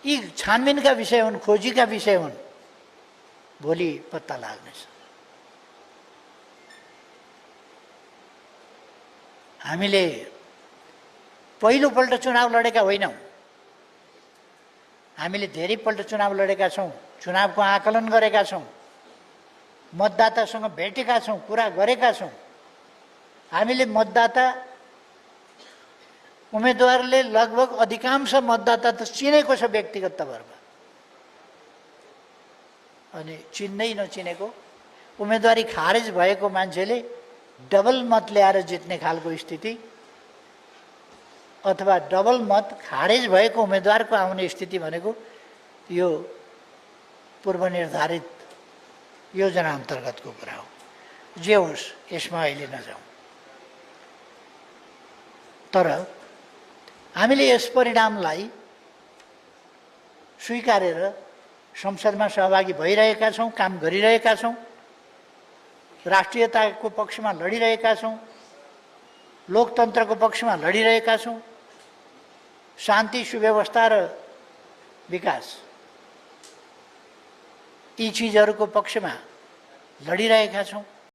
यी छानबिनका विषय हुन्, खोजीका विषय हुन्, भोलि पत्ता लाग्नेछ। हामीले पहिलोपल्ट चुनाव लडेका होइनौँ, हामीले धेरैपल्ट चुनाव लडेका छौँ, चुनावको आकलन गरेका छौँ, मतदातासँग भेटेका छौँ, कुरा गरेका छौँ। हामीले मतदाता उम्मेदवारले लगभग अधिकांश मतदाता त चिनेको छ व्यक्तिगत तवरमा, अनि चिन्दै नचिनेको उम्मेदवारी खारेज भएको मान्छेले डबल मत ल्याएर जित्ने खालको स्थिति अथवा डबल मत खारेज भएको उम्मेदवारको आउने स्थिति भनेको यो पूर्वनिर्धारित योजना अन्तर्गतको कुरा हो। जे होस्, यसमा अहिले नजाउँ। तर हामीले यस परिणामलाई स्वीकारेर संसदमा सहभागी भइरहेका छौँ, काम गरिरहेका छौँ, राष्ट्रियताको पक्षमा लडिरहेका छौँ, लोकतन्त्रको पक्षमा लडिरहेका छौँ, शान्ति सुव्यवस्था र विकास यी चिजहरूको पक्षमा लडिरहेका छौँ।